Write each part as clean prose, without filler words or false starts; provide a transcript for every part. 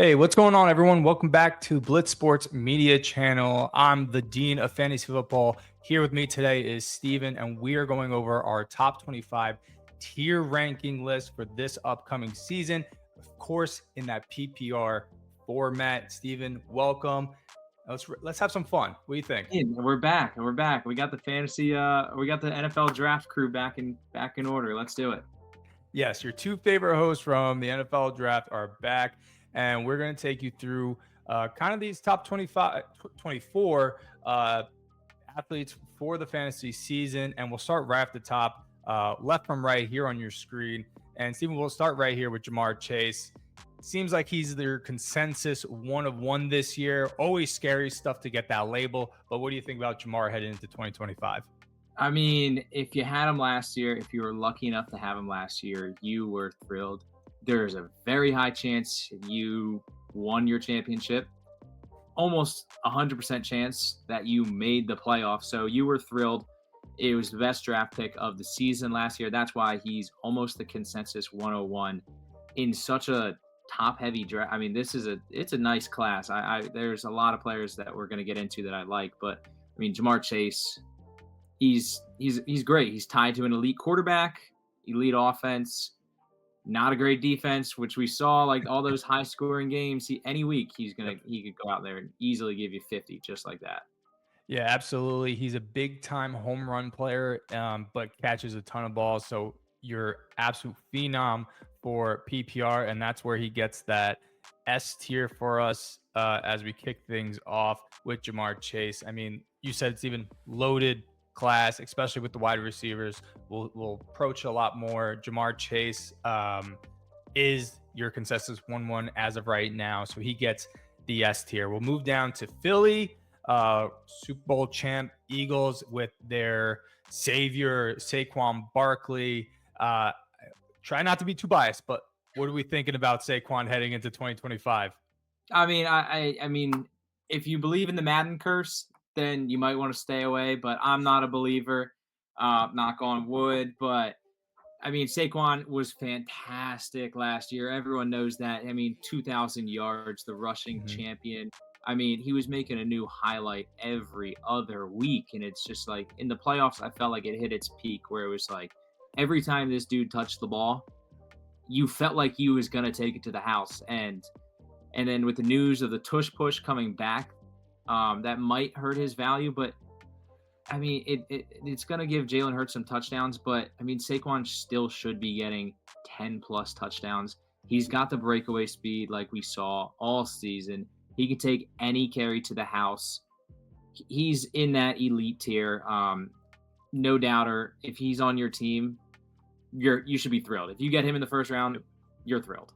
Hey, what's going on, everyone? Welcome back to Blitz Sports Media Channel. I'm the Dean of Fantasy Football. Here with me today is Steven, and we are going over our top 25 tier ranking list for this upcoming season. Of course, in that PPR format. Steven, welcome. Let's have some fun. What do you think? Hey, we're back. We got the NFL draft crew back in order. Let's do it. Yes, your two favorite hosts from the NFL draft are back, and we're going to take you through kind of these top 24 athletes for the fantasy season. And we'll start right at the top, left from right here on your screen. And Stephen, we'll start right here with Ja'Marr Chase. Seems like he's their consensus one of one this year. Always scary stuff to get that label. But what do you think about Ja'Marr heading into 2025? I mean, if you had him last year, if you were lucky enough to have him last year, you were thrilled. There's a very high chance you won your championship. Almost 100% chance that you made the playoffs. So you were thrilled. It was the best draft pick of the season last year. That's why he's almost the consensus 101 in such a top-heavy draft. I mean, it's a nice class. There's a lot of players that we're going to get into that I like, but I mean, Ja'Marr Chase, he's great. He's tied to an elite quarterback, elite offense, not a great defense, which we saw like all those high scoring games. Any week he could go out there and easily give you 50 just like that. Yeah, absolutely. He's a big time home run player, but catches a ton of balls. So you're absolute phenom for PPR, and that's where he gets that S tier for us as we kick things off with Ja'Marr Chase. I mean, you said it's even loaded class, especially with the wide receivers. We'll approach a lot more. Ja'Marr Chase is your consensus 1-1 as of right now, so he gets the S tier. We'll move down to Philly. Super Bowl champ Eagles with their savior Saquon Barkley. Try not to be too biased, but what are we thinking about Saquon heading into 2025? I mean, I mean, if you believe in the Madden curse, then you might want to stay away. But I'm not a believer. Knock on wood. But I mean, Saquon was fantastic last year. Everyone knows that. I mean, 2,000 yards, the rushing champion. I mean, he was making a new highlight every other week. And it's just like in the playoffs, I felt like it hit its peak where it was like every time this dude touched the ball, you felt like he was going to take it to the house. And then with the news of the tush push coming back, that might hurt his value. But I mean, it's going to give Jalen Hurts some touchdowns, but I mean, Saquon still should be getting 10 plus touchdowns. He's got the breakaway speed like we saw all season. He can take any carry to the house. He's in that elite tier. No doubter. If he's on your team, you should be thrilled. If you get him in the first round, you're thrilled.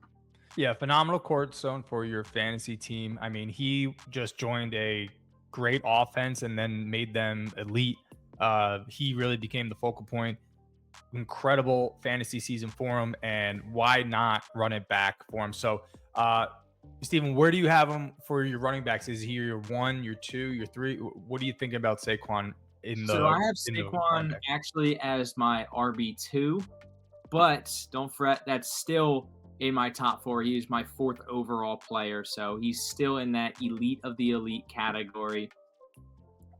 Yeah, phenomenal cornerstone for your fantasy team. I mean, he just joined a great offense and then made them elite. He really became the focal point. Incredible fantasy season for him, and why not run it back for him? So, Steven, where do you have him for your running backs? Is he your 1, your 2, your 3? What are you thinking about Saquon in the? So I have Saquon actually as my RB2, but don't fret, that's still in my top 4. He is my 4th overall player, so he's still in that elite of the elite category.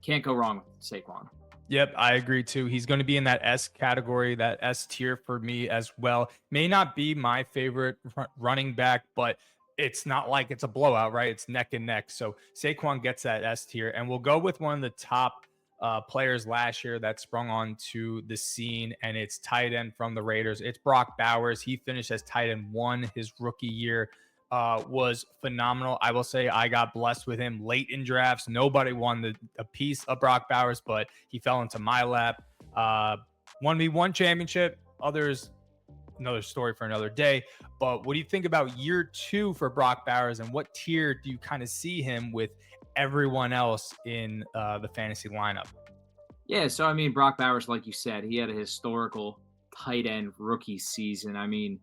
Can't go wrong with Saquon. Yep, I agree too. He's going to be in that S category, that S tier for me as well. May not be my favorite running back, but it's not like it's a blowout, right? It's neck and neck. So Saquon gets that S tier, and we'll go with one of the top players last year that sprung onto the scene, and it's tight end from the Raiders. It's Brock Bowers. He finished as tight end 1 his rookie year. Was phenomenal. I will say I got blessed with him late in drafts. Nobody won a piece of Brock Bowers, but he fell into my lap. Won me 1 championship. Others, another story for another day. But what do you think about year 2 for Brock Bowers, and what tier do you kind of see him with everyone else in the fantasy lineup? Yeah, so I mean, Brock Bowers, like you said, he had a historical tight end rookie season. I mean,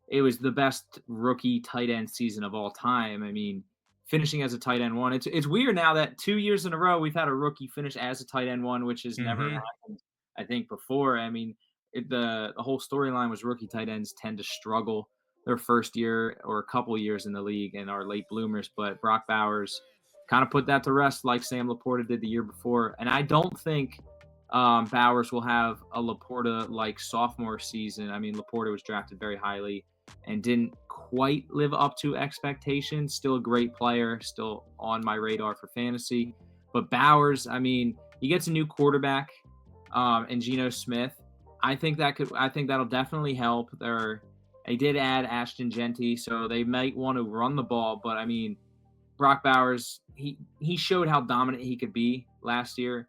it was the best rookie tight end season of all time. I mean, finishing as a tight end 1. It's weird now that 2 years in a row we've had a rookie finish as a tight end 1, which has never happened, I think, before. I mean, the whole storyline was rookie tight ends tend to struggle their first year or a couple years in the league and are late bloomers. But Brock Bowers kind of put that to rest, like Sam Laporta did the year before. And I don't think Bowers will have a Laporta like sophomore season. I mean, Laporta was drafted very highly and didn't quite live up to expectations. Still a great player, still on my radar for fantasy. But Bowers, I mean, he gets a new quarterback, and Geno Smith. I think that'll definitely help. They did add Ashton Genty, so they might want to run the ball. But I mean, Brock Bowers, he showed how dominant he could be last year.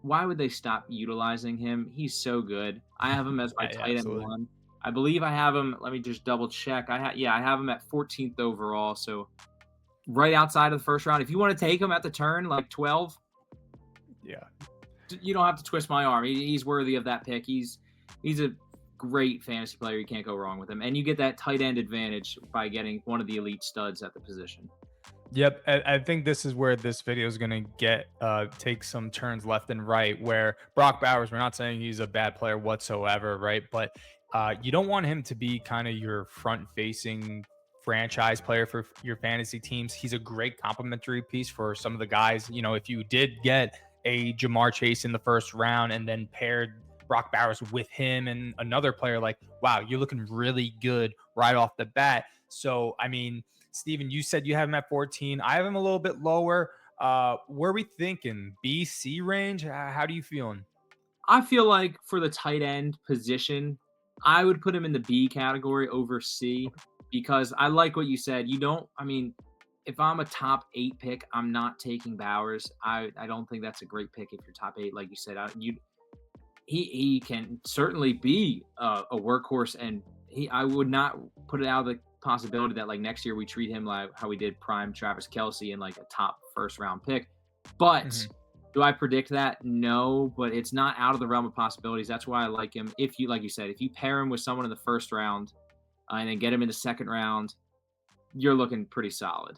Why would they stop utilizing him? He's so good. I have him as my Yeah, tight end absolutely. one. I believe I have him. Let me just double check. I have him at 14th overall, so right outside of the first round. If you want to take him at the turn, like 12, Yeah. you don't have to twist my arm. He's worthy of that pick. He's a great fantasy player. You can't go wrong with him, and you get that tight end advantage by getting one of the elite studs at the position. Yep, I think this is where this video is going to take some turns left and right. Where Brock Bowers, we're not saying he's a bad player whatsoever, right? But you don't want him to be kind of your front-facing franchise player for your fantasy teams. He's a great complementary piece for some of the guys. You know, if you did get a Jamar Chase in the first round and then paired Brock Bowers with him and another player, like, wow, you're looking really good right off the bat. So, I mean, Steven, you said you have him at 14. I have him a little bit lower. Where are we thinking? B, C range? How do you feeling? I feel like for the tight end position, I would put him in the B category over C because I like what you said. I mean, if I'm a top 8 pick, I'm not taking Bowers. I don't think that's a great pick if you're top 8, like you said. He can certainly be a workhorse, and I would not put it out of the possibility that like next year we treat him like how we did prime Travis Kelce in like a top first round pick. But Mhm. do I predict that? No, but it's not out of the realm of possibilities. That's why I like him. If you, like you said, if you pair him with someone in the first round and then get him in the second round, you're looking pretty solid.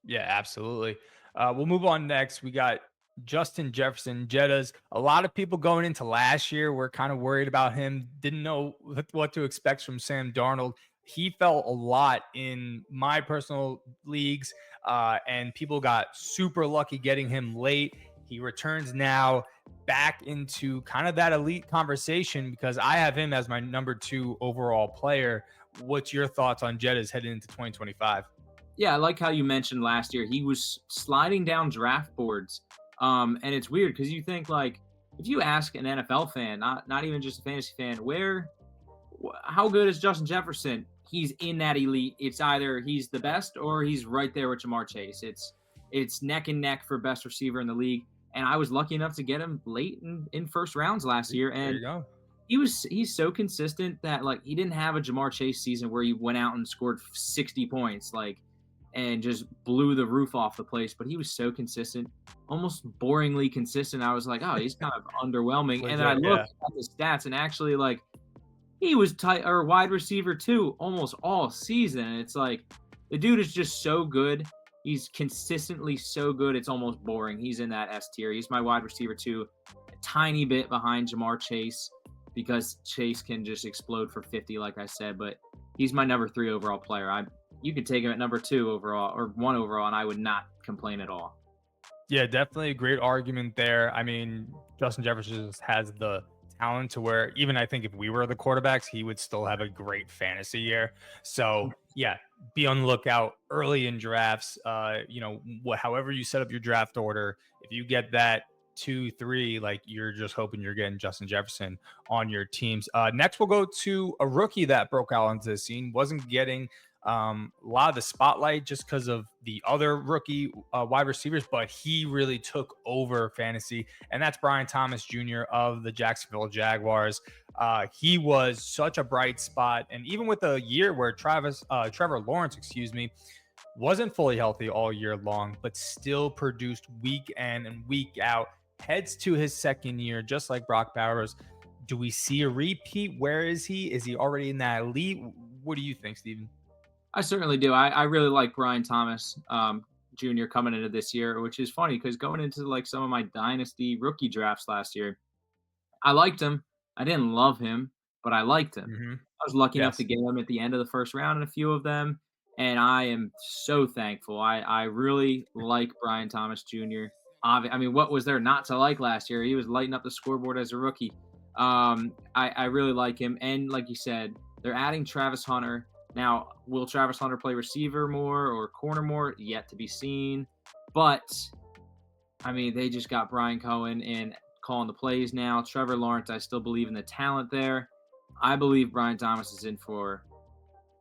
Yeah, absolutely. We'll move on next. We got Justin Jefferson, Jettas. A lot of people going into last year were kind of worried about him, didn't know what to expect from Sam Darnold. He fell a lot in my personal leagues, and people got super lucky getting him late. He returns now back into kind of that elite conversation because I have him as my number 2 overall player. What's your thoughts on Jettas heading into 2025? Yeah, I like how you mentioned last year he was sliding down draft boards. And it's weird because you think like if you ask an NFL fan, not even just a fantasy fan, how good is Justin Jefferson? He's in that elite. It's either he's the best or he's right there with Jamar Chase. It's neck and neck for best receiver in the league. And I was lucky enough to get him late in first rounds last year. There And you go. he's so consistent that like he didn't have a Jamar Chase season where he went out and scored 60 points and just blew the roof off the place, but he was so consistent, almost boringly consistent. I was like, oh, he's kind of underwhelming. And then I Legit, yeah. looked at the stats and actually like he was tight or wide receiver too almost all season. And it's like the dude is just so good. He's consistently so good. It's almost boring. He's in that S tier. He's my wide receiver too, a tiny bit behind Jamar Chase because Chase can just explode for 50, like I said. But he's my number 3 overall player. You could take him at number 2 overall or 1 overall, and I would not complain at all. Yeah, definitely a great argument there. I mean, Justin Jefferson just has the talent to where even I think if we were the quarterbacks, he would still have a great fantasy year. So yeah, be on the lookout early in drafts. However you set up your draft order, if you get that 2, 3, like you're just hoping you're getting Justin Jefferson on your teams. Next, we'll go to a rookie that broke out into the scene, wasn't getting a lot of the spotlight just because of the other rookie wide receivers, but he really took over fantasy, and that's Brian Thomas Jr. of the Jacksonville Jaguars. He was such a bright spot, and even with a year where Trevor Lawrence, wasn't fully healthy all year long, but still produced week in and week out, heads to his second year, just like Brock Bowers. Do we see a repeat? Where is he? Is he already in that elite? What do you think, Steven? I certainly do. I really like Brian Thomas Jr. coming into this year, which is funny because going into like some of my dynasty rookie drafts last year, I liked him. I didn't love him, but I liked him. I was lucky enough to Yes. get him at the end of the first round in a few of them, and I am so thankful. I really like Brian Thomas Jr. I mean, what was there not to like last year? He was lighting up the scoreboard as a rookie. I really like him, and like you said, they're adding Travis Hunter. Now, will Travis Hunter play receiver more or corner more? Yet to be seen. But I mean, they just got Brian Cohen and calling the plays now. Trevor Lawrence, I still believe in the talent there. I believe Brian Thomas is in for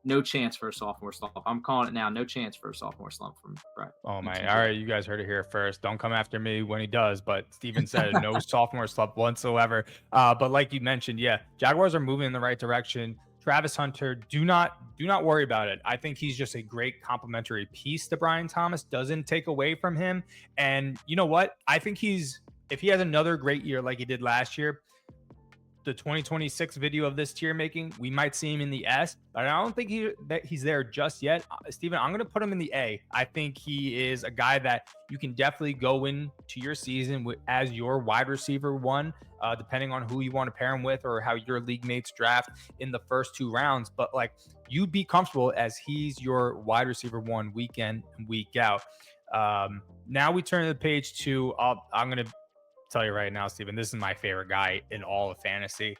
no chance for a sophomore slump. I'm calling it now. No chance for a sophomore slump from Brian. Oh my! All BTJ. right, you guys heard it here first. Don't come after me when he does. But Steven said no sophomore slump whatsoever. But like you mentioned, yeah, Jaguars are moving in the right direction. Travis Hunter, do not worry about it. I think he's just a great complementary piece to Brian Thomas. Doesn't take away from him. And you know what? I think if he has another great year like he did last year, the 2026 video of this tier making, we might see him in the S, but I don't think he's there just yet. Steven, I'm going to put him in the A. I think he is a guy that you can definitely go into your season as your wide receiver one, depending on who you want to pair him with or how your league mates draft in the first 2 rounds. But like, you'd be comfortable as he's your wide receiver one week in and week out. Now we turn to the page 2. I'm going to tell you right now, Steven, this is my favorite guy in all of fantasy.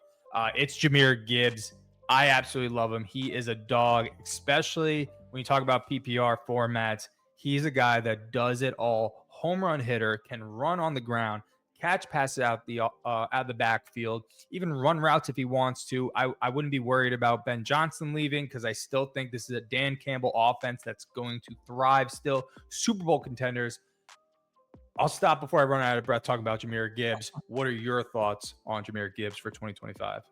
It's Jahmyr Gibbs. I absolutely love him. He is a dog, especially when you talk about PPR formats. He's a guy that does it all. Home run hitter, can run on the ground, catch passes out the backfield, even run routes if he wants to. I wouldn't be worried about Ben Johnson leaving because I still think this is a Dan Campbell offense that's going to thrive still. Super Bowl contenders. I'll stop before I run out of breath talking about Jahmyr Gibbs. What are your thoughts on Jahmyr Gibbs for 2025?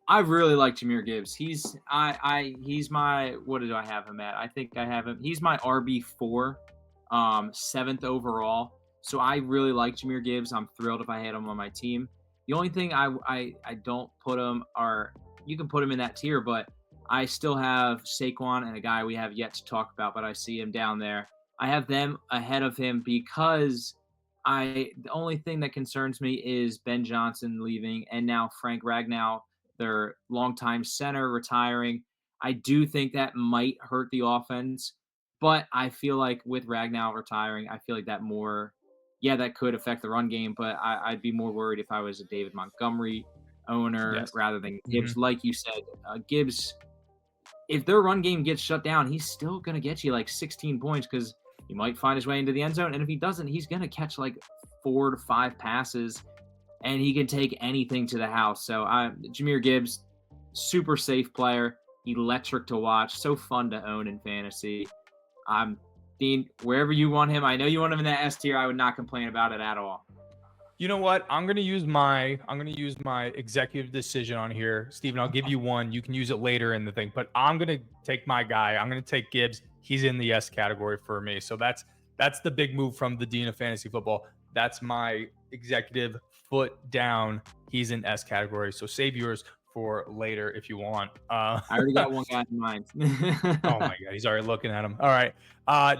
I really like Jahmyr Gibbs. He's my, what do I have him at? I think I have him. He's my RB4, 7th overall. So I really like Jahmyr Gibbs. I'm thrilled if I had him on my team. The only thing I don't put him, or you can put him in that tier, but I still have Saquon and a guy we have yet to talk about, but I see him down there. I have them ahead of him because the only thing that concerns me is Ben Johnson leaving and now Frank Ragnow, their longtime center, retiring. I do think that might hurt the offense, but I feel like with Ragnow retiring, I feel like that could affect the run game, but I'd be more worried if I was a David Montgomery owner rather than Gibbs. Like you said, Gibbs, if their run game gets shut down, he's still going to get you like 16 points because he might find his way into the end zone. And if he doesn't, he's going to catch like 4 to 5 passes and he can take anything to the house. So Jahmyr Gibbs, super safe player, electric to watch, so fun to own in fantasy. Dean, wherever you want him, I know you want him in that S tier. I would not complain about it at all. You know what? I'm gonna use my executive decision on here, Steven. I'll give you one. You can use it later in the thing, but I'm gonna take my guy. I'm gonna take Gibbs. He's in the S category for me. So that's the big move from the Dean of Fantasy Football. That's my executive foot down. He's in S category. So save yours for later if you want. I already got one guy in mind. Oh my God, he's already looking at him. All right.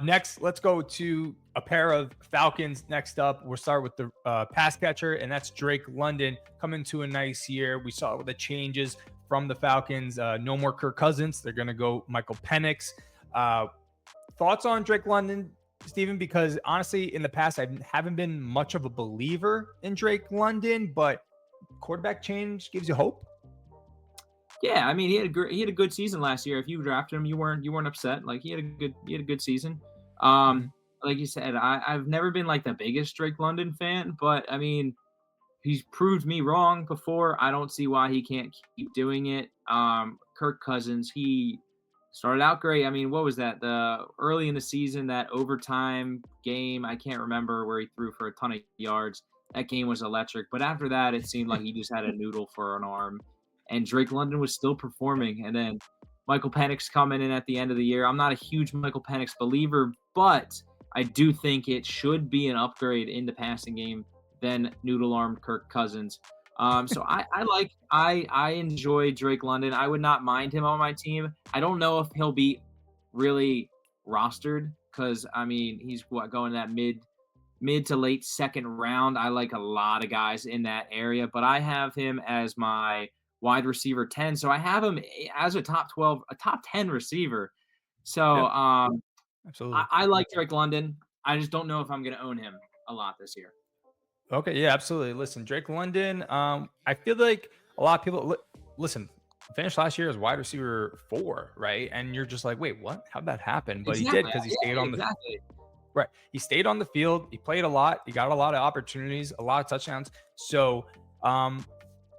Next, let's go to a pair of Falcons. Next up, we'll start with the pass catcher, and that's Drake London coming to a nice year. We saw the changes from the Falcons. No more Kirk Cousins. They're going to go Michael Penix. Thoughts on Drake London, Steven? Because honestly, in the past, I haven't been much of a believer in Drake London, but quarterback change gives you hope. Yeah, I mean, he had a good season last year. If you drafted him, you weren't upset. Like he had a good season. Like you said, I've never been like the biggest Drake London fan, but I mean, he's proved me wrong before. I don't see why he can't keep doing it. Kirk Cousins, he started out great. I mean, what was that? The early in the season, that overtime game, I can't remember, where he threw for a ton of yards. That game was electric. But after that, it seemed like he just had a noodle for an arm. And Drake London was still performing. And then Michael Penix coming in at the end of the year. I'm not a huge Michael Penix believer, but I do think it should be an upgrade in the passing game than noodle-armed Kirk Cousins. So I enjoy Drake London. I would not mind him on my team. I don't know if he'll be really rostered because, I mean, he's going that mid to late second round. I like a lot of guys in that area, but I have him as my wide receiver 10. So I have him as a top 12, a top 10 receiver. So Yeah, absolutely. I like Drake London. I just don't know if I'm going to own him a lot this year. Okay, yeah, absolutely. Listen, Drake London. I feel like a lot of people listen. Finished last year as wide receiver 4, right? And you're just like, wait, what? How'd that happen? But he did Exactly. because he stayed Yeah, on the exactly. right. He stayed on the field. He played a lot. He got a lot of opportunities, a lot of touchdowns. So, um,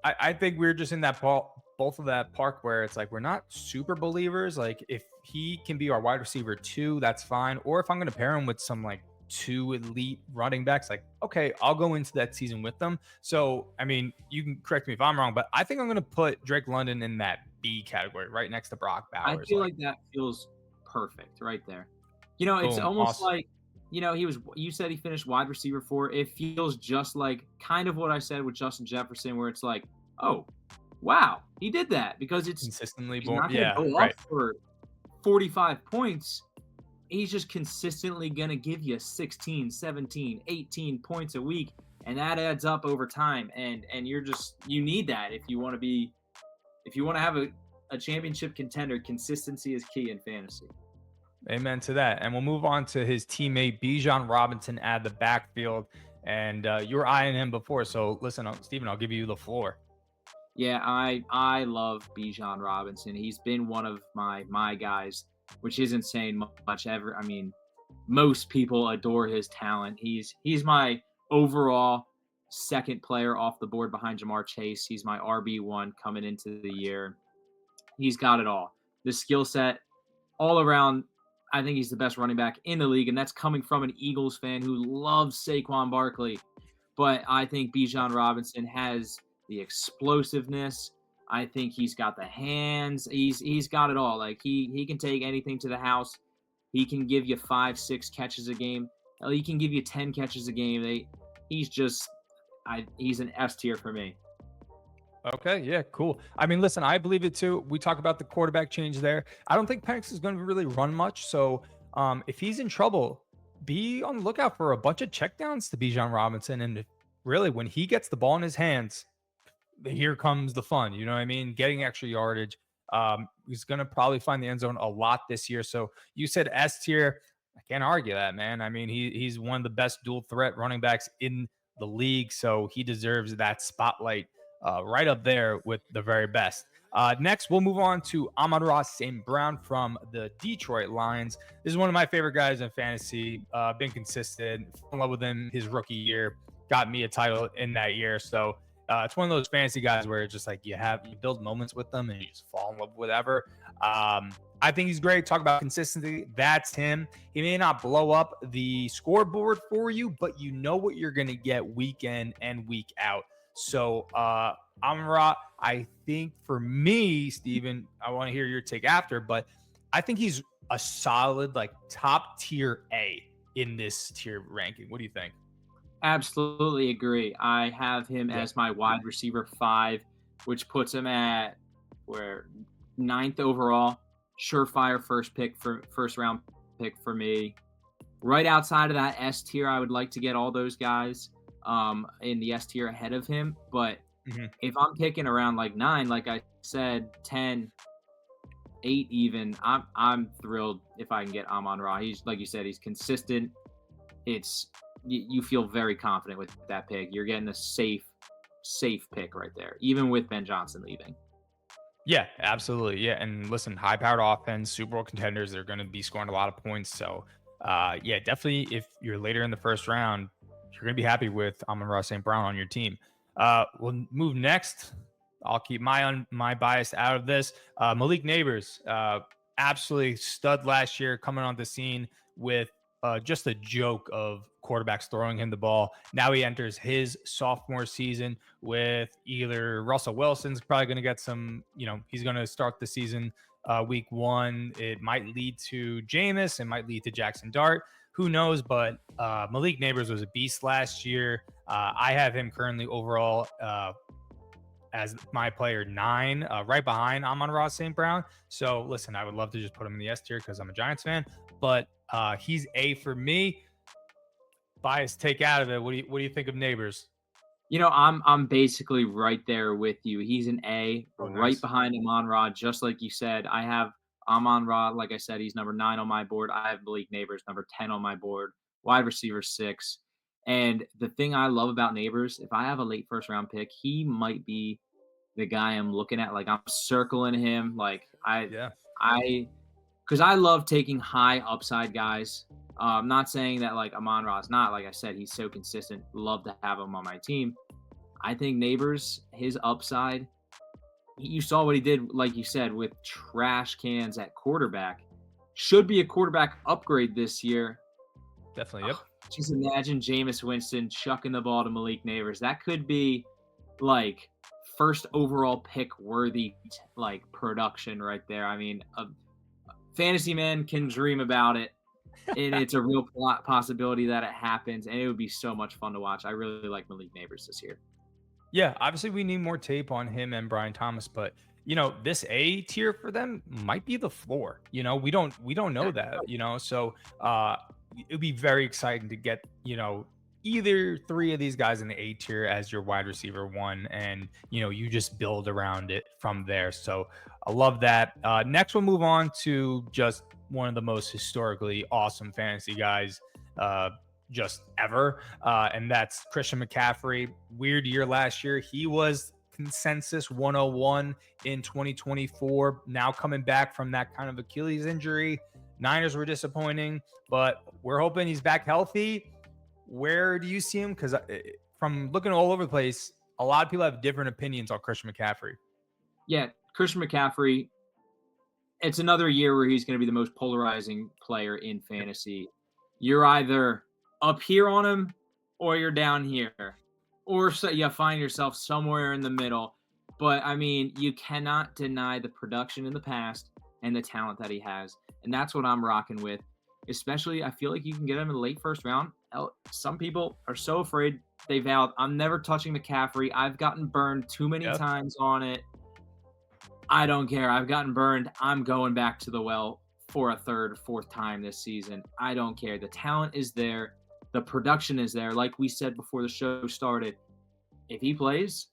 I think we're just in that both of that park where it's like we're not super believers. Like if he can be our wide receiver 2, that's fine. Or if I'm going to pair him with some like 2 elite running backs, like okay, I'll go into that season with them. So I mean, you can correct me if I'm wrong, but I think I'm going to put Drake London in that B category, right next to Brock I Bowers. feel Like like that feels perfect right there. It's boom, almost awesome, like, you said he finished wide receiver 4. It feels just like kind of what I said with Justin Jefferson, where it's like, oh, wow, he did that because consistently he's born. not going to Yeah, go right. off for 45 points. He's just consistently going to give you 16, 17, 18 points a week. And that adds up over time. And you need that if you want to have a championship contender. Consistency is key in fantasy. Amen to that. And we'll move on to his teammate Bijan Robinson at the backfield. And you were eyeing him before, so listen, Steven, I'll give you the floor. Yeah, I love Bijan Robinson. He's been one of my guys, which isn't saying much ever. I mean, most people adore his talent. He's my overall second player off the board behind Jamar Chase. He's my RB1 coming into the year. He's got it all. The skill set all around. I think he's the best running back in the league, and that's coming from an Eagles fan who loves Saquon Barkley. But I think Bijan Robinson has the explosiveness. I think he's got the hands. He's got it all. Like he can take anything to the house. He can give you 5, 6 catches a game. He can give you 10 catches a game. He's an S tier for me. Okay, yeah, cool. I mean, listen, I believe it too. We talk about the quarterback change there. I don't think Penix is going to really run much. So if he's in trouble, be on the lookout for a bunch of checkdowns to Bijan Robinson. And really, when he gets the ball in his hands, here comes the fun. You know what I mean? Getting extra yardage. He's going to probably find the end zone a lot this year. So you said S tier. I can't argue that, man. I mean, he's one of the best dual threat running backs in the league. So he deserves that spotlight right up there with the very best. Next, we'll move on to Amon-Ra St. Brown from the Detroit Lions. This is one of my favorite guys in fantasy. Been consistent. Fell in love with him his rookie year. Got me a title in that year. So it's one of those fantasy guys where it's just like you build moments with them and you just fall in love with whatever. I think he's great. Talk about consistency. That's him. He may not blow up the scoreboard for you, but you know what you're going to get week in and week out. So Amon-Ra, I think for me, Steven, I want to hear your take after, but I think he's a solid, like top tier A in this tier ranking. What do you think? Absolutely agree. I have him as my wide receiver 5, which puts him at where 9th overall. Surefire first round pick for me. Right outside of that S tier, I would like to get all those guys in the S tier ahead of him. But if I'm picking around like 9, like I said, 10, 8 even, I'm thrilled if I can get Amon-Ra. He's, like you said, he's consistent. You feel very confident with that pick. You're getting a safe pick right there, even with Ben Johnson leaving. Yeah, absolutely. Yeah. And listen, high powered offense, Super Bowl contenders, they're going to be scoring a lot of points. So, yeah, definitely if you're later in the first round, you're going to be happy with Amon-Ra St. Brown on your team. We'll move next. I'll keep my bias out of this. Malik Nabers, absolutely stud last year, coming on the scene with just a joke of quarterbacks throwing him the ball. Now he enters his sophomore season with either Russell Wilson's probably going to get some, he's going to start the season week 1. It might lead to Jameis. It might lead to Jackson Dart. Who knows? But Malik Nabers was a beast last year. I have him currently overall as my player 9, right behind Amon-Ra St. Brown. So listen, I would love to just put him in the S tier because I'm a Giants fan, but he's A for me. Bias take out of it. What do you think of Nabers? I'm basically right there with you. He's an A, Oh, right nice. behind Amon-Ra, just like you said. I have Amon-Ra, like I said, he's number 9 on my board. I have Malik Nabers, number 10 on my board. Wide receiver 6. And the thing I love about Nabers, if I have a late first round pick, he might be the guy I'm looking at. Like, I'm circling him. Like, Yeah. I, because I love taking high upside guys. I'm not saying that like Amon-Ra is not. Like I said, he's so consistent. Love to have him on my team. I think Neighbors, his upside, you saw what he did, like you said, with trash cans at quarterback. Should be a quarterback upgrade this year. Definitely. Yep. Ugh, just imagine Jameis Winston chucking the ball to Malik Neighbors. That could be like first overall pick worthy like production right there. I mean, a fantasy man can dream about it, and it's a real possibility that it happens, and it would be so much fun to watch. I really like Malik Neighbors this year. Yeah, obviously we need more tape on him and Brian Thomas, but this A tier for them might be the floor. We don't know that, So it'd be very exciting to get, either three of these guys in the A tier as your wide receiver one, and you just build around it from there. So I love that. Next we'll move on to just one of the most historically awesome fantasy guys. Just ever. And that's Christian McCaffrey. Weird year last year. He was consensus 101 in 2024. Now coming back from that kind of Achilles injury. Niners were disappointing, but we're hoping he's back healthy. Where do you see him? Because from looking all over the place, a lot of people have different opinions on Christian McCaffrey. Yeah, Christian McCaffrey, it's another year where he's going to be the most polarizing player in fantasy. You're either up here on him or you're down here, or so you find yourself somewhere in the middle. But I mean, you cannot deny the production in the past and the talent that he has, and that's what I'm rocking with. Especially, I feel like you can get him in the late first round. Some people are so afraid. They vowed, I'm never touching McCaffrey. I've gotten burned too many times on it. I don't care. I've gotten burned. I'm going back to the well for a third, fourth time this season. I don't care. The talent is there. The production is there. Like we said before the show started, if he plays,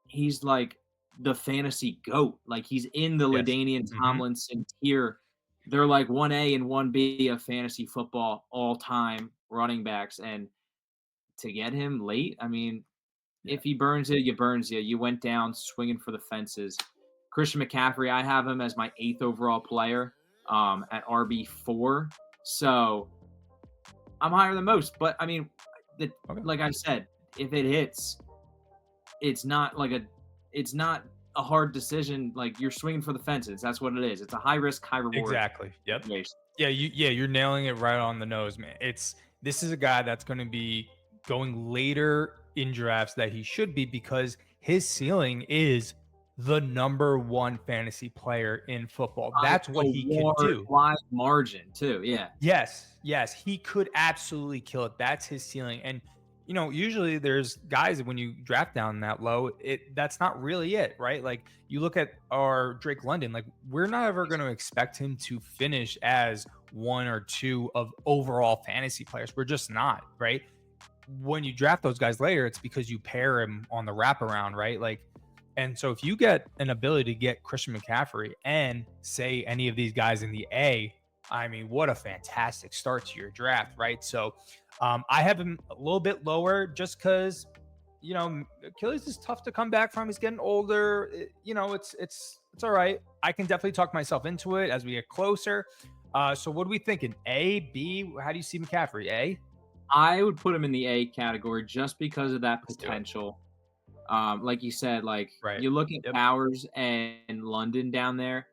he's like the fantasy GOAT. Like he's in the Yes. LaDainian Tomlinson tier. They're like 1A and 1B of fantasy football all time running backs. And to get him late, I mean, if he burns it, you burns you. You went down swinging for the fences. Christian McCaffrey, I have him as my 8th overall player at RB4. So I'm higher than most. But I mean, like I said, if it hits, it's not a hard decision. Like you're swinging for the fences. That's what it is. It's a high risk, high reward. Exactly. Yep. Situation. Yeah, you're nailing it right on the nose, man. This is a guy that's going to be going later in drafts that he should be, because his ceiling is the number one fantasy player in football. That's what he can do. Wide margin too. Yeah. Yes, he could absolutely kill it. That's his ceiling. And usually there's guys when you draft down that low, that's not really it, right? Like you look at our Drake London, like we're not ever going to expect him to finish as 1 or 2 of overall fantasy players. We're just not, right? When you draft those guys later, it's because you pair him on the wraparound, right? Like, and so if you get an ability to get Christian McCaffrey and say any of these guys in the A, I mean, what a fantastic start to your draft, right? So I have him a little bit lower just because, Achilles is tough to come back from. He's getting older. It's all right. I can definitely talk myself into it as we get closer. So what are we thinking? A, B? How do you see McCaffrey? A? I would put him in the A category just because of that potential. Like you said, you look at Powers and London down there.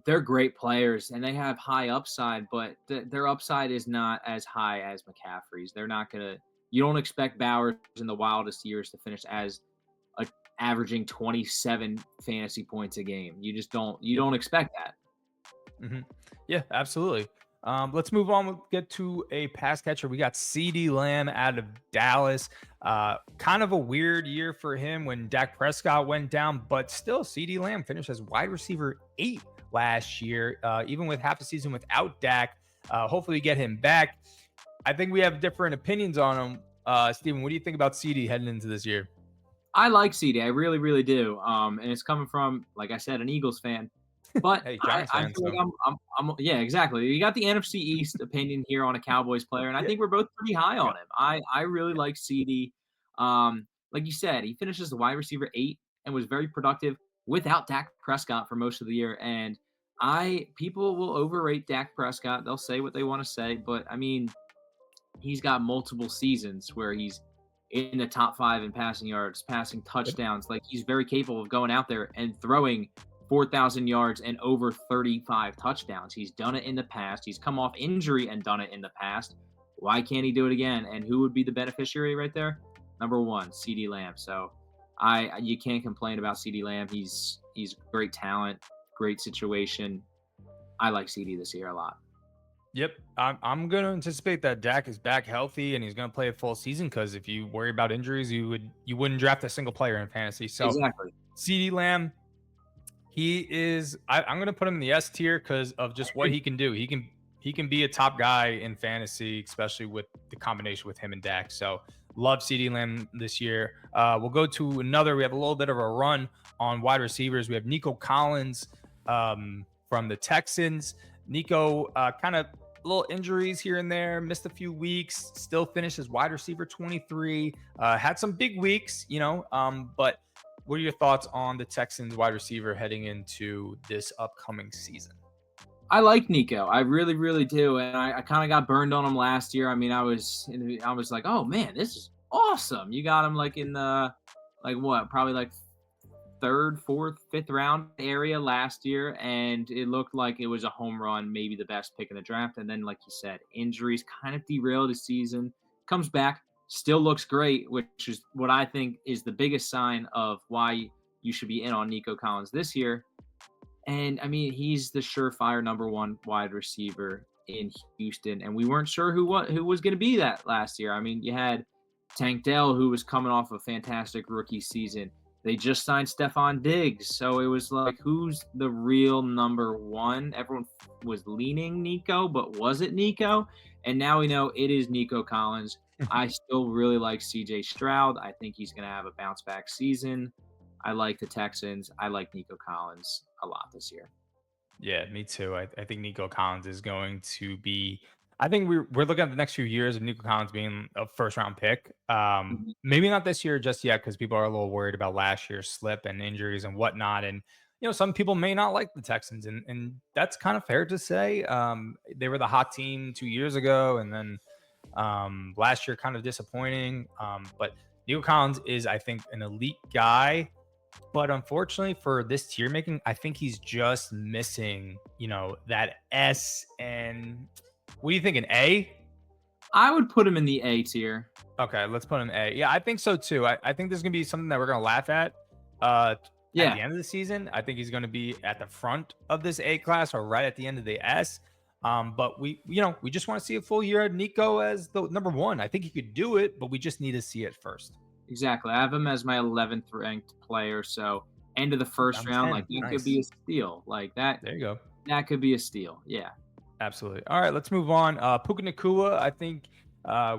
They're great players and they have high upside, but their upside is not as high as McCaffrey's. They're not gonna. You don't expect Bowers in the wildest years to finish as averaging 27 fantasy points a game. You just don't. You don't expect that. Mm-hmm. Yeah, absolutely. Let's move on. We'll get to a pass catcher. We got CeeDee Lamb out of Dallas. Kind of a weird year for him when Dak Prescott went down, but still CeeDee Lamb finished as wide receiver 8 last year, even with half a season without Dak. Hopefully we get him back. I think we have different opinions on him. Steven, what do you think about CeeDee heading into this year? I like CeeDee. I really, really do. And it's coming from, like I said, an Eagles fan. But Hey, I, Giants I fans, feel like so yeah, exactly. You got the NFC East opinion here on a Cowboys player, and I yeah, think we're both pretty high yeah, on him. I really yeah. like CeeDee. Like you said, he finishes the wide receiver 8 and was very productive without Dak Prescott for most of the year. And people will overrate Dak Prescott. They'll say what they want to say, but I mean, he's got multiple seasons where he's in the top 5 in passing yards, passing Yep. touchdowns. Like, he's very capable of going out there and throwing 4,000 yards and over 35 touchdowns. He's done it in the past. He's come off injury and done it in the past. Why can't he do it again? And who would be the beneficiary right there? Number 1, CeeDee Lamb. So you can't complain about CeeDee Lamb. He's great talent, great situation. I like CeeDee this year a lot. Yep, I'm gonna anticipate that Dak is back healthy and he's gonna play a full season. Because if you worry about injuries, you wouldn't draft a single player in fantasy. So Exactly. CeeDee Lamb, he is. I'm gonna put him in the S tier because of just what he can do. He can be a top guy in fantasy, especially with the combination with him and Dak. So love CeeDee Lamb this year. We'll go to another. We have a little bit of a run on wide receivers. We have Nico Collins from the Texans. Nico kind of little injuries here and there, missed a few weeks, still finished as wide receiver 23. Had some big weeks, but what are your thoughts on the Texans wide receiver heading into this upcoming season? I like Nico. I really, really do. And I kind of got burned on him last year. I mean, I was like, oh man, this is awesome. You got him like in the probably like third, fourth, fifth round area last year, and it looked like it was a home run, maybe the best pick in the draft. And then, like you said, injuries kind of derailed his season. Comes back, still looks great, which is what I think is the biggest sign of why you should be in on Nico Collins this year. And I mean, he's the surefire number 1 wide receiver in Houston, and we weren't sure who was going to be that last year. I mean, you had Tank Dell, who was coming off a fantastic rookie season. They just signed Stephon Diggs, so it was like, who's the real number 1? Everyone was leaning Nico, but was it Nico? And now we know it is Nico Collins. I still really like CJ Stroud. I think he's going to have a bounce back season. I like the Texans. I like Nico Collins a lot this year. Yeah, me too. I think Nico Collins is going to be. I think we're looking at the next few years of Nico Collins being a first round pick. Mhm. Maybe not this year just yet because people are a little worried about last year's slip and injuries and whatnot. And some people may not like the Texans, and that's kind of fair to say. They were the hot team 2 years ago, and then last year kind of disappointing. But Nico Collins is, I think, an elite guy. But unfortunately for this tier making, I think he's just missing, that S. And what do you think, an A? I would put him in the A tier. Okay, let's put him A. Yeah, I think so too. I think there's gonna be something that we're gonna laugh at Yeah, the end of the season. I think he's gonna be at the front of this A class or right at the end of the S. But we just want to see a full year of Nico as the number 1. I think he could do it, but we just need to see it first. exactly. I have him as my 11th ranked player. So end of the first I'm round, 10. like, that could Nice. be a steal. Like that, There you go. that could be a steal. Yeah. Absolutely. All right, let's move on. Puka Nacua, I think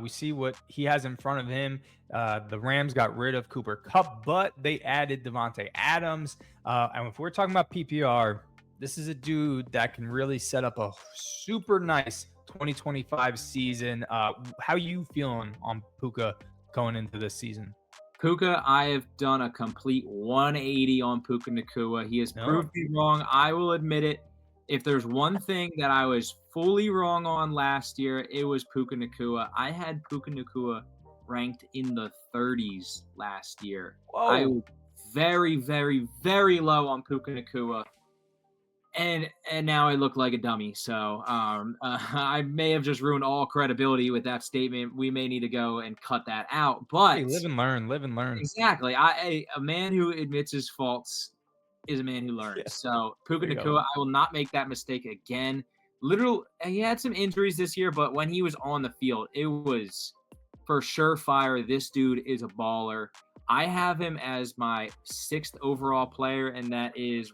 we see what he has in front of him. The Rams got rid of Cooper Kupp, but they added Davante Adams. And if we're talking about PPR, this is a dude that can really set up a super nice 2025 season. How you feeling on Puka going into this season? Puka, I have done a complete 180 on Puka Nacua. He has No. proved me wrong. I will admit it. If there's one thing that I was fully wrong on last year, it was Puka Nacua. I had Puka Nacua ranked in the 30s last year. I Whoa. was very, very, very low on Puka Nacua. And now I look like a dummy. So I may have just ruined all credibility with that statement. We may need to go and cut that out. Hey, But live and learn. Live and learn. exactly. A man who admits his faults is a man who Yeah, learns. So Puka there you go. Nacua, I will not make that mistake again. He had some injuries this year, but when he was on the field, it was for surefire. This dude is a baller. I have him as my 6th overall player, and that is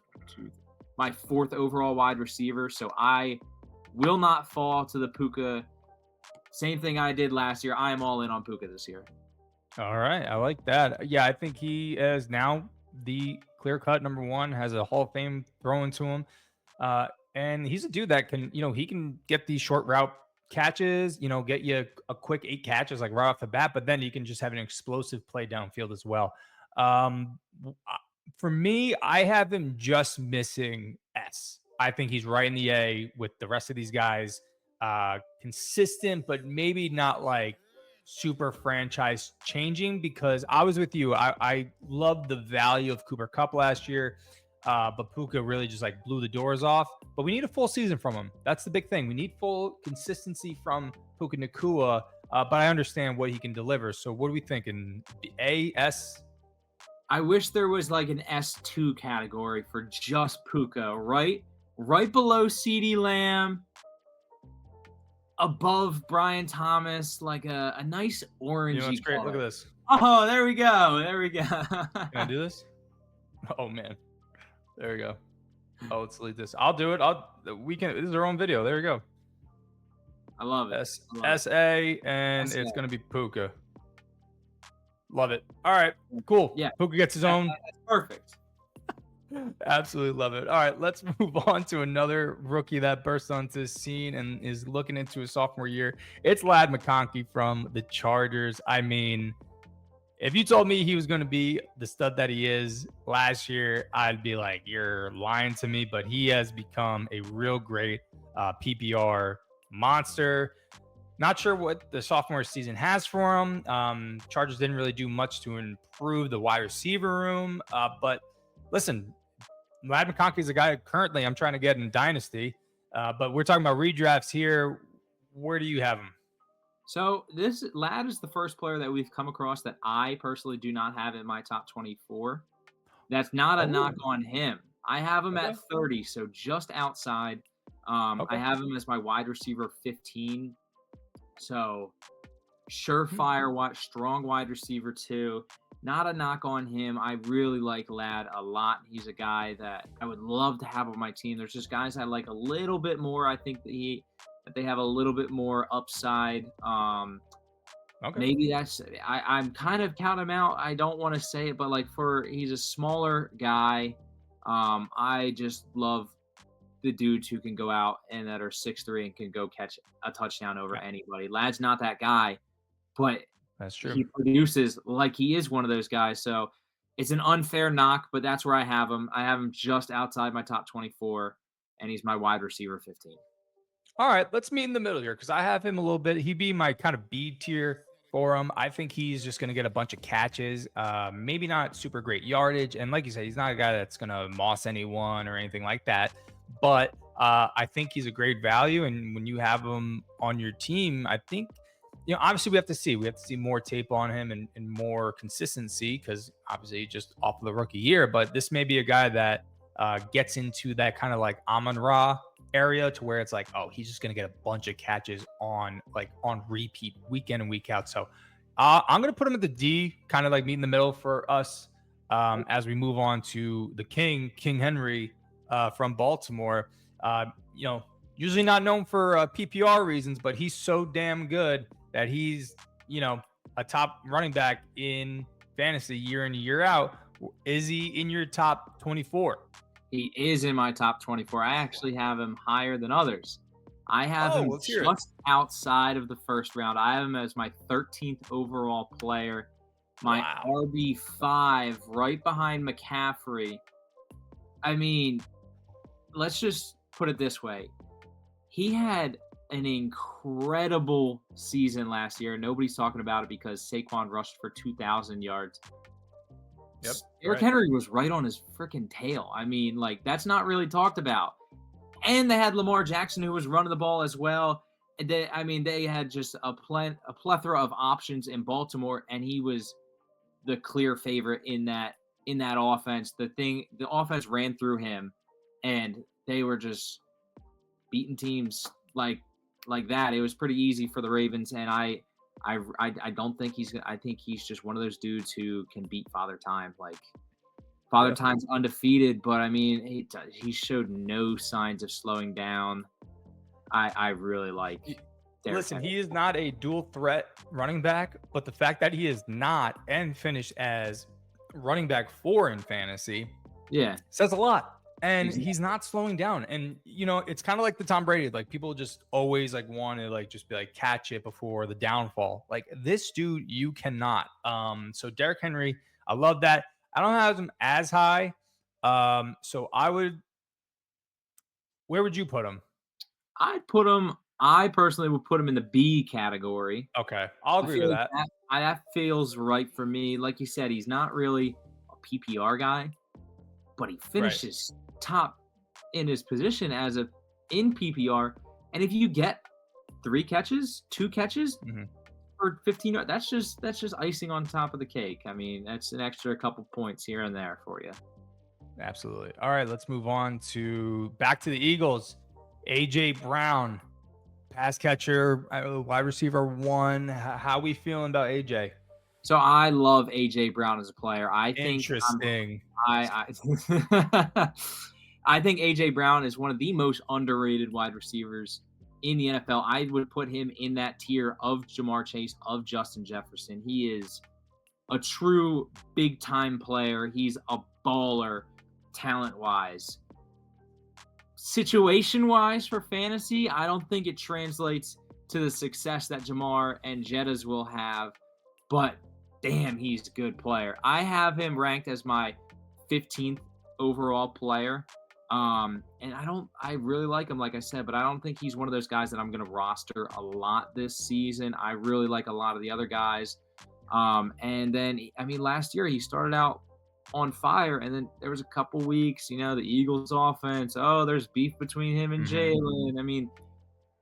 my 4th overall wide receiver. So I will not fall to the Puka Same thing I did last year. I am all in on Puka this year. All right, I like that. Yeah, I think he is now the clear-cut number one, has a Hall of Fame thrown to him. And he's a dude that can, he can get these short route catches, get you a quick 8 catches like right off the bat, but then you can just have an explosive play downfield as well. For me, I have him just missing S. I think he's right in the A with the rest of these guys. Consistent, but maybe not like super franchise changing, because I was with you. I loved the value of Cooper Kupp last year. But Puka really just like blew the doors off. But we need a full season from him. That's the big thing. We need full consistency from Puka Nacua. But I understand what he can deliver. So what are we thinking? A, S? I wish there was like an S2 category for just Puka, right? Right below CeeDee Lamb, above Brian Thomas, like a nice orangey. You know what's great? color. Look at this. Oh, there we go. There we go. Can I do this? Oh man. There we go. Oh, let's delete this. I'll do it. We can. This is our own video. There we go. I love it. S-A, and S-A. it's going to be Puka. Love it. All right, cool. Yeah. Puka gets his own. That's perfect. Absolutely love it. All right, let's move on to another rookie that burst onto the scene and is looking into his sophomore year. It's Lad McConkey from the Chargers. I mean, if you told me he was going to be the stud that he is last year, I'd be like, you're lying to me. But he has become a real great PPR monster. Not sure what the sophomore season has for him. Chargers didn't really do much to improve the wide receiver room. But listen, Lad McConkey is a guy currently I'm trying to get in Dynasty. But we're talking about redrafts here. Where do you have him? So this Lad is the first player that we've come across that I personally do not have in my top 24. That's not a knock on him. I have him at 30, so just outside. I have him as my wide receiver 15. So surefire, strong wide receiver too. Not a knock on him. I really like Lad a lot. He's a guy that I would love to have on my team. There's just guys I like a little bit more. I think that they have a little bit more upside. Maybe that's I'm kind of counting him out. I don't want to say it, but like he's a smaller guy. I just love the dudes who can go out and that are 6'3" and can go catch a touchdown over anybody. Lad's not that guy, but that's true. He produces like he is one of those guys. So it's an unfair knock, but that's where I have him. I have him just outside my top 24, and he's my wide receiver 15. All right, let's meet in the middle here because I have him a little bit. He'd be my kind of B tier for him. I think he's just going to get a bunch of catches, maybe not super great yardage. And like you said, he's not a guy that's going to moss anyone or anything like that. But I think he's a great value. And when you have him on your team, I think, obviously we have to see more tape on him and more consistency because obviously just off of the rookie year. But this may be a guy that gets into that kind of like Amon-Ra area to where it's like, oh, he's just going to get a bunch of catches on repeat week in and week out. So I'm going to put him at the D, kind of like meet in the middle for us as we move on to the King Henry from Baltimore. Usually not known for PPR reasons, but he's so damn good that he's, a top running back in fantasy year in and year out. Is he in your top 24? He is in my top 24. I actually have him higher than others. I have him just outside of the first round. I have him as my 13th overall player, my RB5, right behind McCaffrey. I mean, let's just put it this way. He had an incredible season last year. Nobody's talking about it because Saquon rushed for 2,000 yards. Yep. Derrick Henry was right on his freaking tail. I mean, like, that's not really talked about. And they had Lamar Jackson, who was running the ball as well. They had just a plethora of options in Baltimore, and he was the clear favorite in that offense. The offense ran through him, and they were just beating teams like that. It was pretty easy for the Ravens, and I don't think I think he's just one of those dudes who can beat Father Time. Like, Father Time's undefeated, but I mean, he showed no signs of slowing down. I really like. Listen, Henry. he is not a dual threat running back, but the fact that he is not and finished as running back 4 in fantasy Yeah, says a lot. And exactly. he's not slowing down. And it's kind of like the Tom Brady. Like people just always like want to like just be like catch it before the downfall. Like this dude, you cannot. So Derrick Henry, I love that. I don't have him as high. So where would you put him? I personally would put him in the B category. Okay, I'll I agree feel with like that. that feels right for me. Like you said, he's not really a PPR guy, but he Right. finishes top in his position in PPR. And if you get 3 catches, 2 catches Mhm. for 15 yards, that's just icing on top of the cake. I mean, that's an extra couple points here and there for you. Absolutely. All right, let's move on to back to the Eagles. AJ Brown, pass catcher, wide receiver 1. How we feeling about AJ? So I love AJ Brown as a player. Interesting. I I think AJ Brown is one of the most underrated wide receivers in the NFL. I would put him in that tier of Jamar Chase, of Justin Jefferson. He is a true big time player. He's a baller talent wise. Situation wise for fantasy, I don't think it translates to the success that Jamar and Jettas will have, but damn, he's a good player. I have him ranked as my 15th overall player. And I really like him, like I said, but I don't think he's one of those guys that I'm going to roster a lot this season. I really like a lot of the other guys. And then, I mean, last year he started out on fire, and then there was a couple weeks, the Eagles offense, there's beef between him and Mhm. Jalen. I mean,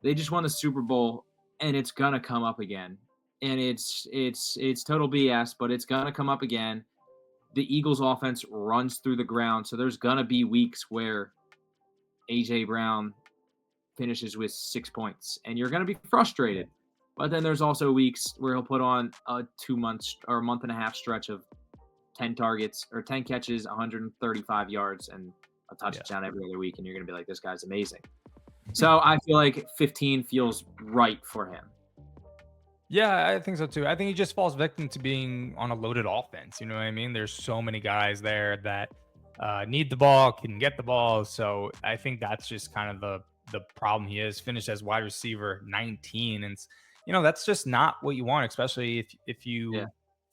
they just won the Super Bowl, and it's gonna come up again. And it's total BS, but it's gonna come up again. The Eagles offense runs through the ground, so there's gonna be weeks where AJ Brown finishes with 6 points, and you're gonna be frustrated. But then there's also weeks where he'll put on a 2 months or a month and a half stretch of 10 targets or 10 catches, 135 yards, and a Yeah. touchdown every other week, and you're gonna be like, this guy's amazing. So I feel like 15 feels right for him. Yeah, I think so too. I think he just falls victim to being on a loaded offense. You know what I mean? There's so many guys there that need the ball, can get the ball. So I think that's just kind of the problem. He is finished as wide receiver 19, and that's just not what you want, especially if Yeah. you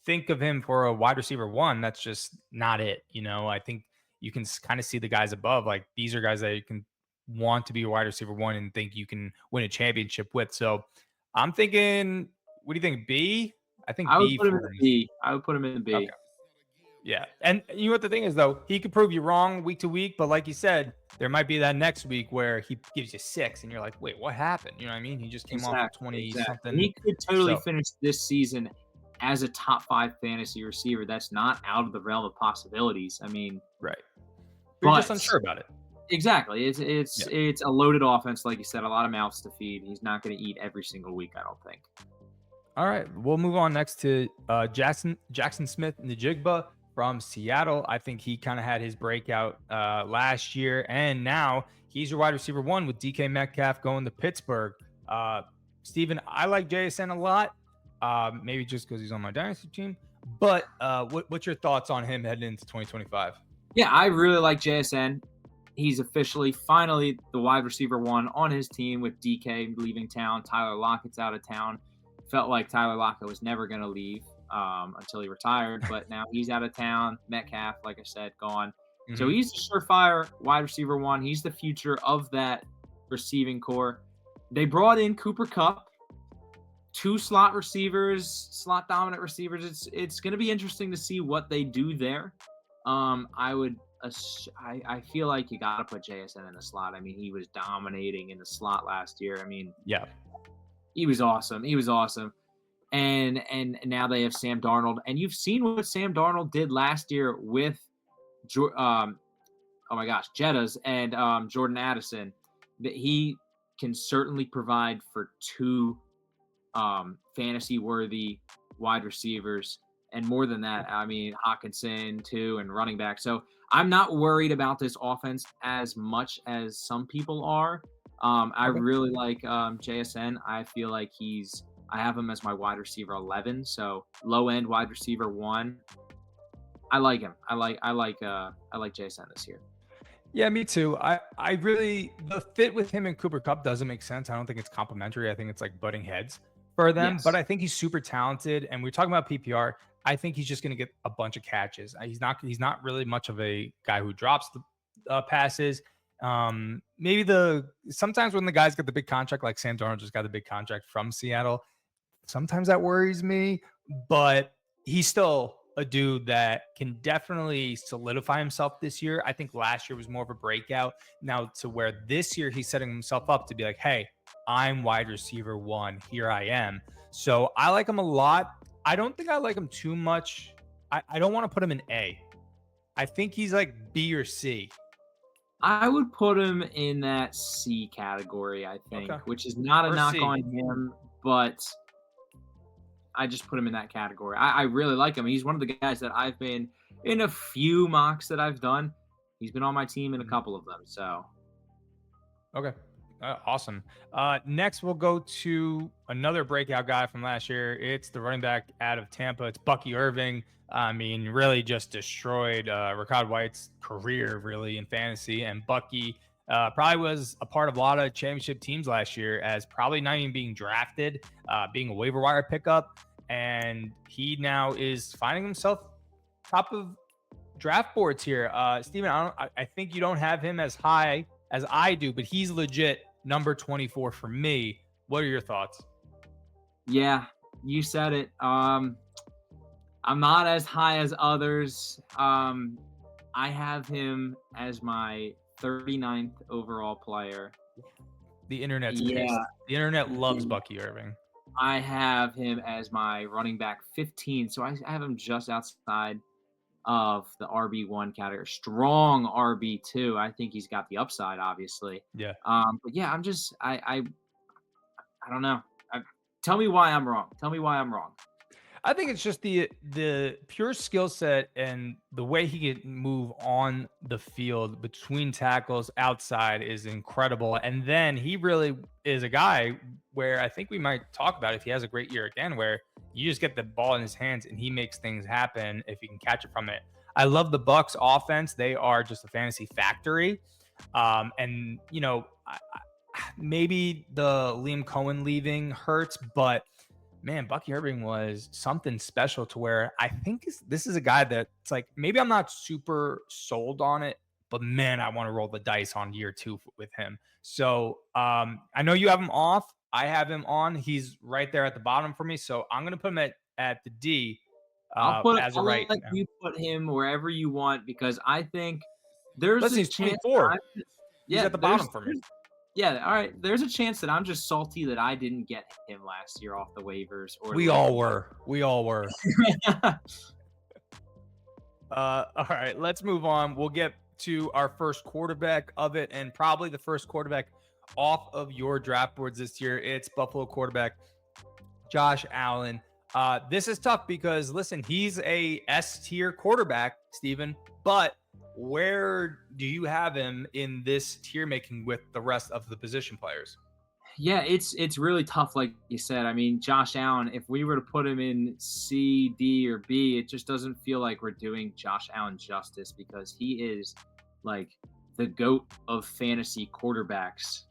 think of him for a wide receiver 1. That's just not it. I think you can kind of see the guys above. Like these are guys that you can want to be a wide receiver 1 and think you can win a championship with. So I'm thinking, what do you think? B? I think I would B put him in for the him. B. I would put him in the Okay. B. Yeah. And you know what the thing is, though? He could prove you wrong week to week, but like you said, there might be that next week where he gives you 6 and you're like, wait, what happened? You know what I mean? He just came off of Exactly, 20 exactly. something. He could totally So, finish this season as a top 5 fantasy receiver. That's not out of the realm of possibilities. I mean, right. You're just but unsure about it. exactly. It's Yeah. it's a loaded offense, like you said, a lot of mouths to feed. He's not going to eat every single week, I don't think. All right. We'll move on next to Jackson Smith Njigba from Seattle. I think he kind of had his breakout last year, and now he's your wide receiver 1 with DK Metcalf going to Pittsburgh. Steven, I like JSN a lot, maybe just because he's on my dynasty team. But what's your thoughts on him heading into 2025? Yeah, I really like JSN. He's finally the wide receiver 1 on his team with DK leaving town. Tyler Lockett's out of town. Felt like Tyler Lockett was never going to leave until he retired, but now he's out of town. Metcalf, like I said, gone. So he's a surefire wide receiver 1. He's the future of that receiving core. They brought in Cooper Kupp, 2 slot receivers, slot dominant receivers. It's going to be interesting to see what they do there. I feel like you got to put JSN in the slot. I mean, he was dominating in the slot last year. I mean, Yeah. He was awesome. And now they have Sam Darnold. And you've seen what Sam Darnold did last year with Jettas and Jordan Addison. That he can certainly provide for 2 fantasy worthy wide receivers. And more than that, I mean, Hawkinson too, and running back. So I'm not worried about this offense as much as some people are. I Okay. really like JSN. I feel like I have him as my wide receiver 11, so low end wide receiver 1. I like him. I like JSN this year. Yeah, me too. I really the fit with him and Cooper Cup doesn't make sense. I don't think it's complementary. I think it's like butting heads for them. But Yes. I think he's super talented. And we're talking about PPR. I think he's just going to get a bunch of catches. He's not really much of a guy who drops the passes. Maybe the sometimes when the guys get the big contract, like Sam Darnold just got the big contract from Seattle, sometimes that worries me, but he's still a dude that can definitely solidify himself this year. I think last year was more of a breakout. Now to where this year he's setting himself up to be like, hey, I'm wide receiver 1. Here I am. So I like him a lot. I don't think I like him too much. I don't want to put him in A. I think he's like B or C. I would put him in that C category, I think, Okay. which is not a Or knock C. on him, but I just put him in that category. I really like him. He's one of the guys that I've been in a few mocks that I've done. He's been on my team in a couple of them. So Okay. Awesome. Next, we'll go to another breakout guy from last year. It's the running back out of Tampa. It's Bucky Irving. I mean, really just destroyed Rachaad White's career, really, in fantasy. And Bucky probably was a part of a lot of championship teams last year as probably not even being drafted, being a waiver wire pickup. And he now is finding himself top of draft boards here. Steven, I think you don't have him as high as I do, but he's legit number 24 for me. What are your thoughts? yeah, you said it. I'm not as high as others. I have him as my 39th overall player. The internet's pissed. Yeah, The internet loves Bucky Irving. I have him as my running back 15. So I have him just outside of the RB1 category. Strong RB2. I think he's got the upside, obviously. Yeah. But yeah, I don't know. Tell me why I'm wrong. Tell me why I'm wrong. I think it's just the pure skill set and the way he can move on the field between tackles outside is incredible. And then he really is a guy where I think we might talk about if he has a great year again, where you just get the ball in his hands and he makes things happen if he can catch it from it. I love the Bucks offense. They are just a fantasy factory. And you know, maybe the Liam Cohen leaving hurts, but man, Bucky Irving was something special to where I think this is a guy that's like, maybe I'm not super sold on it, but man, I want to roll the dice on year 2 with him. So I know you have him off. I have him on. He's right there at the bottom for me. So I'm going to put him at the D as of I'll right let now. you put him wherever you want because I think there's Listen, a he's chance. 24. He's Yeah, at the bottom for me. Yeah, all right. There's a chance that I'm just salty that I didn't get him last year off the waivers. Or We all were. We all were. yeah, All right, let's move on. We'll get to our first quarterback of it, and probably the first quarterback off of your draft boards this year. It's Buffalo quarterback Josh Allen. This is tough because listen, he's a S tier quarterback, Steven, but where do you have him in this tier making with the rest of the position players? it's really tough, like you said. I mean, Josh Allen. If we were to put him in C, D, or B, it just doesn't feel like we're doing Josh Allen justice because he is like the GOAT of fantasy quarterbacks.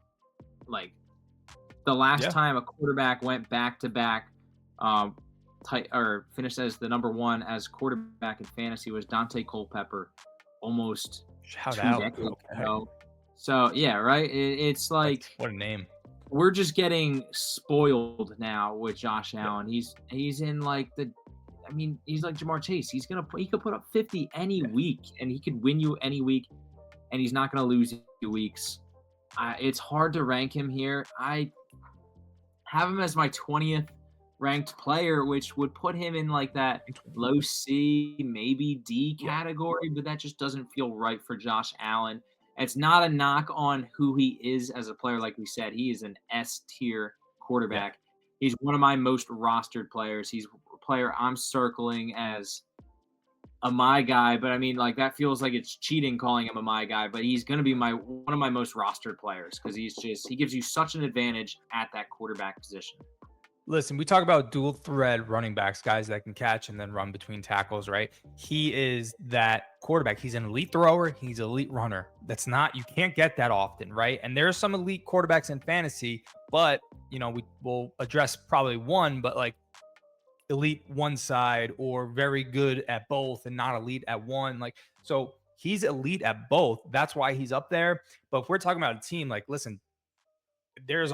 Like the last Yeah. time a quarterback went back to back, or finished as the number 1 as quarterback in fantasy was Dante Culpepper, almost Shout 2 out. decades Okay. ago. So yeah, right. It's like What a name. we're just getting spoiled now with Josh Allen. He's in like I mean, he's like Jamar Chase. He could put up 50 any week, and he could win you any week, and he's not gonna lose you weeks. It's hard to rank him here. I have him as my 20th ranked player, which would put him in like that low C, maybe D category, but that just doesn't feel right for Josh Allen. It's not a knock on who he is as a player. Like we said, he is an S tier quarterback. He's one of my most rostered players. He's a player I'm circling as a my guy, but I mean, like that feels like it's cheating calling him a my guy. But he's going to be one of my most rostered players because he gives you such an advantage at that quarterback position. Listen, we talk about dual thread running backs, guys that can catch and then run between tackles, right? He is that quarterback. He's an elite thrower. He's an elite runner. You can't get that often, right? And there are some elite quarterbacks in fantasy, but, we will address probably one, but like elite one side or very good at both and not elite at one. Like, so he's elite at both. That's why he's up there. But if we're talking about a team, like, listen, there's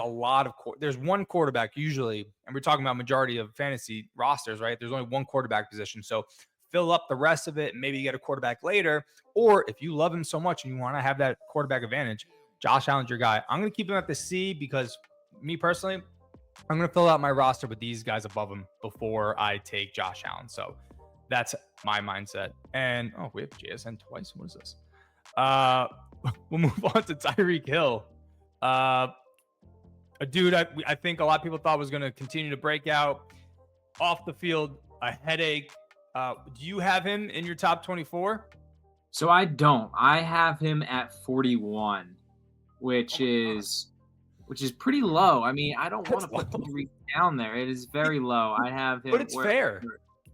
there's one quarterback usually, and we're talking about majority of fantasy rosters, right? There's only one quarterback position. So fill up the rest of it and maybe get a quarterback later. Or if you love him so much and you want to have that quarterback advantage, Josh Allen's your guy. I'm going to keep him at the C because me personally, I'm going to fill out my roster with these guys above him before I take Josh Allen. So that's my mindset. And we have JSN twice. What is this? We'll move on to Tyreek Hill. A dude I think a lot of people thought was going to continue to break out off the field, a headache. Do you have him in your top 24? So I don't. I have him at 41, which is pretty low. I mean, I don't want to put Tyreek down there. It is very low. I have him. But it's fair.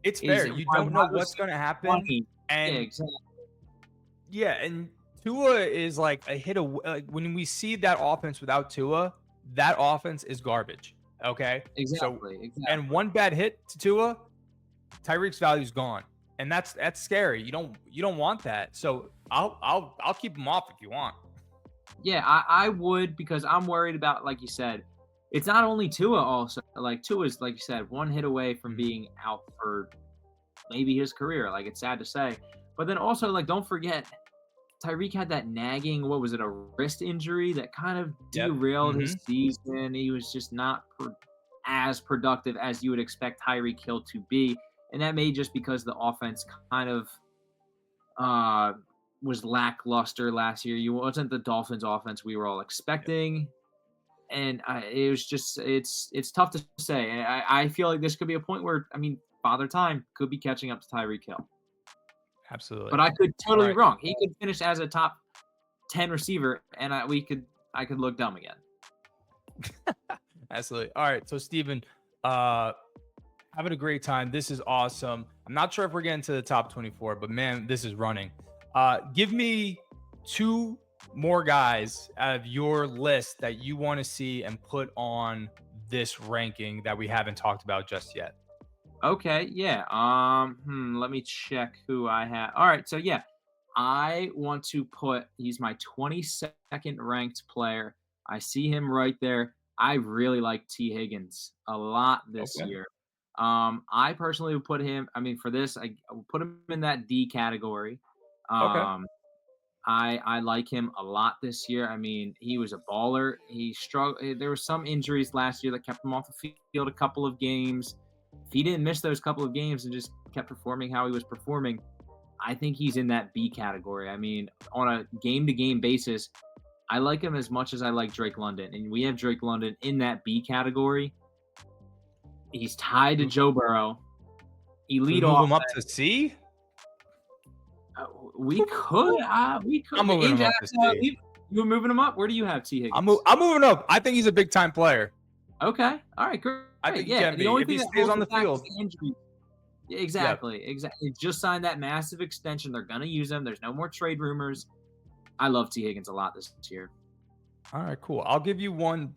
It's fair. You don't know what's going to happen. 20. And yeah, exactly. Yeah, and Tua is like a hit. When we see that offense without Tua, that offense is garbage. Okay. Exactly. And one bad hit to Tua, Tyreek's value is gone, and that's scary. You don't want that. So I'll keep him off if you want. Yeah, I would, because I'm worried about, like you said, it's not only Tua. Also, like Tua's, like you said, one hit away from being out for maybe his career. Like, it's sad to say, but then also, like, don't forget, Tyreek had that nagging, what was it, a wrist injury that kind of derailed his season. He was just not as productive as you would expect Tyreek Hill to be. And that may just because the offense kind of was lackluster last year. You wasn't the Dolphins offense we were all expecting. And it was just, it's tough to say. I feel like this could be a point where, I mean, Father Time could be catching up to Tyreek Hill. Absolutely. But I could totally be wrong. He could finish as a top 10 receiver, and I could look dumb again. Absolutely. All right. So, Steven, having a great time. This is awesome. I'm not sure if we're getting to the top 24, but man, this is running. Give me two more guys out of your list that you want to see and put on this ranking that we haven't talked about just yet. Okay, yeah. Let me check who I have. All right, so yeah, I want to he's my 22nd ranked player. I see him right there. I really like T. Higgins a lot this year. I personally would put him, I mean, for this, I would put him in that D category. I like him a lot this year. I mean, he was a baller. He struggled. There were some injuries last year that kept him off the field a couple of games. If he didn't miss those couple of games and just kept performing how he was performing, I think he's in that B category. I mean, on a game-to-game basis, I like him as much as I like Drake London. And we have Drake London in that B category. He's tied to Joe Burrow. Elite move him up to C? We could. I'm moving him up to C. You were moving him up? Where do you have T. Higgins? I'm moving up. I think he's a big-time player. Okay. All right. Great. I think the only if thing he stays on the field. Exactly. Exactly. Just signed that massive extension. They're going to use him. There's no more trade rumors. I love T. Higgins a lot this year. All right, cool. I'll give you one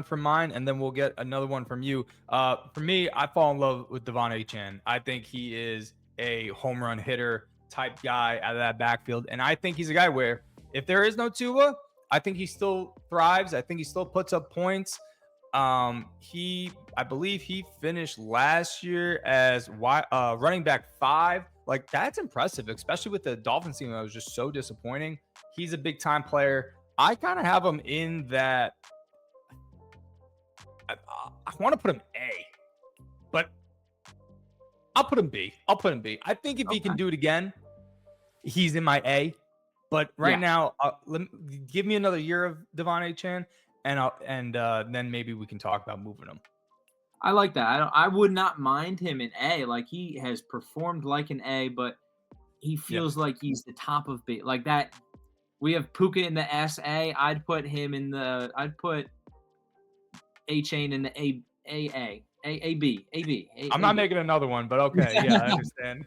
from mine, and then we'll get another one from you. For me, I fall in love with Davante St. I think he is a home run hitter type guy out of that backfield. And I think he's a guy where if there is no Tua, I think he still thrives. I think he still puts up points. I believe he finished last year as running back 5. Like, that's impressive, especially with the Dolphins team that was just so disappointing. He's a big time player. I kind of have him in that. I want to put him A, but I'll put him B. I think if he can do it again, he's in my A. But right now, give me another year of Davante St. and then maybe we can talk about moving him. I like that. I would not mind him in A. Like, he has performed like an A, but he Yep. feels like he's the top of B. Like that. We have Puka in the SA. I'd put him in the. I'd put A Chain in the I'm A not B. making another one, but okay. Yeah, I understand.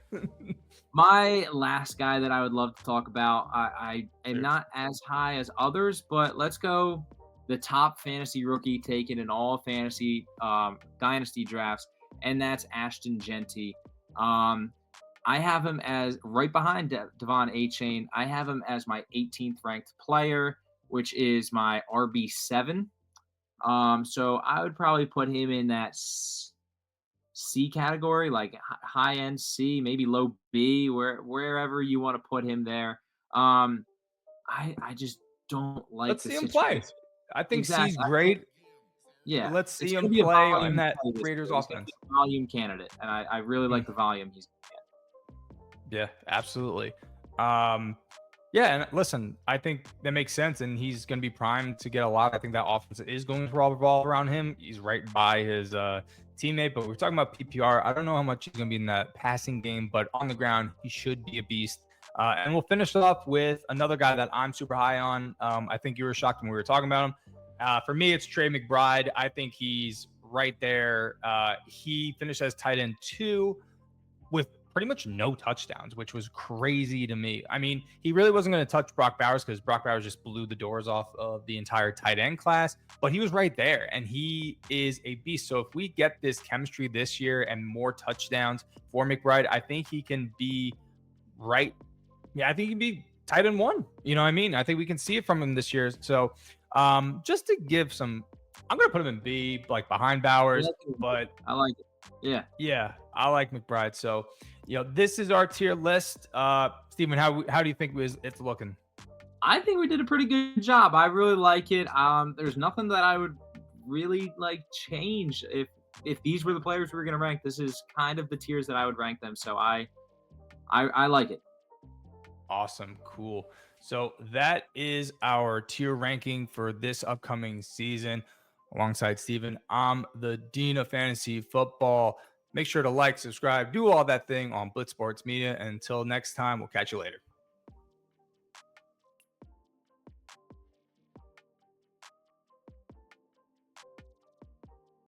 My last guy that I would love to talk about, I am Sure. not as high as others, but let's go the top fantasy rookie taken in all fantasy dynasty drafts, and that's Ashton Genty. Um, I have him as right behind Devon A. Chain. I have him as my 18th ranked player, which is my RB7. So I would probably put him in that C category, like high end C, maybe low B, wherever you want to put him there. Um, I just don't like Let's the see him play. situation. I think C's Exactly. I think great. yeah, Let's it's see gonna him be a play on volume that play this Raiders year. He's gonna be offense. a volume candidate, and I really Mm, like the volume he's yeah, absolutely. Um, yeah, and listen, I think that makes sense, and he's going to be primed to get a lot. I think that offense is going to revolve around him. He's right by his teammate, but we're talking about PPR. I don't know how much he's going to be in that passing game, but on the ground, he should be a beast. And we'll finish off with another guy that I'm super high on. I think you were shocked when we were talking about him. For me, it's Trey McBride. I think he's right there. He finished as tight end 2 with pretty much no touchdowns, which was crazy to me. I mean, he really wasn't going to touch Brock Bowers because Brock Bowers just blew the doors off of the entire tight end class, but he was right there and he is a beast. So if we get this chemistry this year and more touchdowns for McBride, I think he can be right. Yeah, I think he'd be tight end 1. You know what I mean? I think we can see it from him this year. So just to give some, I'm going to put him in B, like behind Bowers, getting. but I like it. Yeah. yeah, I like McBride. So, this is our tier list. Steven, how do you think it's looking? I think we did a pretty good job. I really like it. There's nothing that I would really like change if these were the players we were gonna rank. This is kind of the tiers that I would rank them. So I like it. Awesome, cool. So that is our tier ranking for this upcoming season. Alongside Steven, I'm the Dean of Fantasy Football. Make sure to like, subscribe, do all that thing on Blitz Sports Media. And until next time, we'll catch you later.